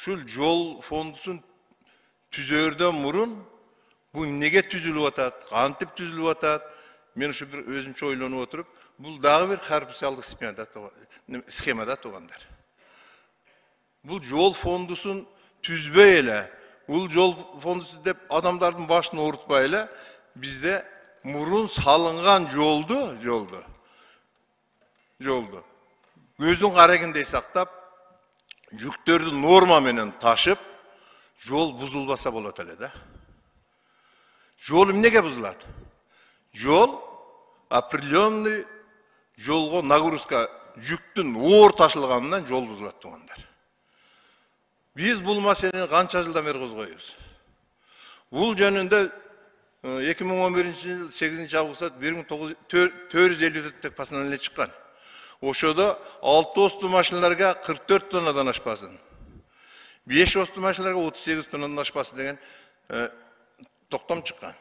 ушул жол фондусун түзөрдөн мурун бул эмнеге түзүлүп атат, кантип түзүлүп атат? Мен ушу бир өзүмчө ойлонуп отуруп, бул дагы бир коррупциялык схемада туугандар. Бул жол фондусун түзбөй эле, бул жол фондусу деп адамдардын башын оорутпай эле, бизде мурун салынган жолду көздүн карегиндей сактап, жүктөрдү норма менен ташып, жол бузулбаса болот эле да. Жол эмнеге бузулат? Жол определенный жолго нагрузка жүктүн оор ташылганынан жол бузулат туугандар. Биз бул маселени канча жылдан бери козгойбуз. Бул жөнүндө 2011-жыл 8 августта 1454 постановление чыккан. Ошодо 6 осту машиналарга 44 тоннадан ашпасын, 5 осту машиналарга 38 тоннадан ашпасын деген токтом чыккан.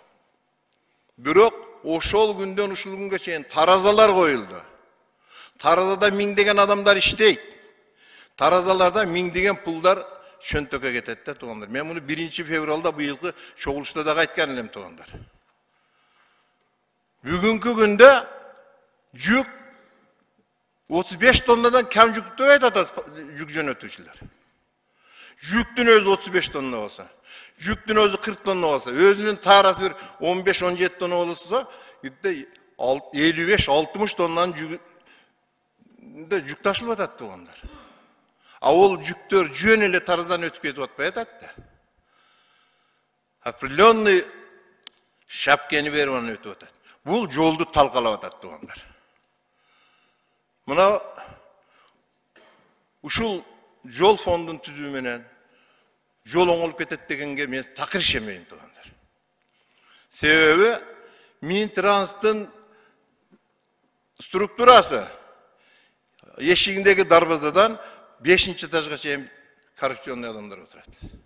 Бирок ошол күндөн ушул күнгө чейин таразалар коюлду. Таразада миңдеген адамдар иштейт. Таразаларда миңдеген пулдар чөнтөккө кетет да туугандар. Мен муну 1 февралда быйылкы чогулушта дагы айткан элем туугандар. Бүгүнкү күндө жүк 35 тоннадан кем жүктөп айтат жүк жөнөтүүчүлөр. Жүктүн өзү 35 тонна болса, жүктүн өзү 40 тонна болса, өзүнүн тарасы бир 15-17 тонна болса, 55-60 тоннанын жүк ташылып атат туугандар. Ал жүктөр жөн эле тараздан өтүп кетип атпай атат да. Определенный шапкени берип анан өтүп атат. Бул жолду талкалап атат туугандар. Мына ушул жол фондун түзүү менен жол оңолуп кетет дегенге мен такыр ишенбейм туугандар. Себеби Минтранстын структурасы эшигиндеги дарбазадан 5-этажга чейин коррупционный адамдар отурат.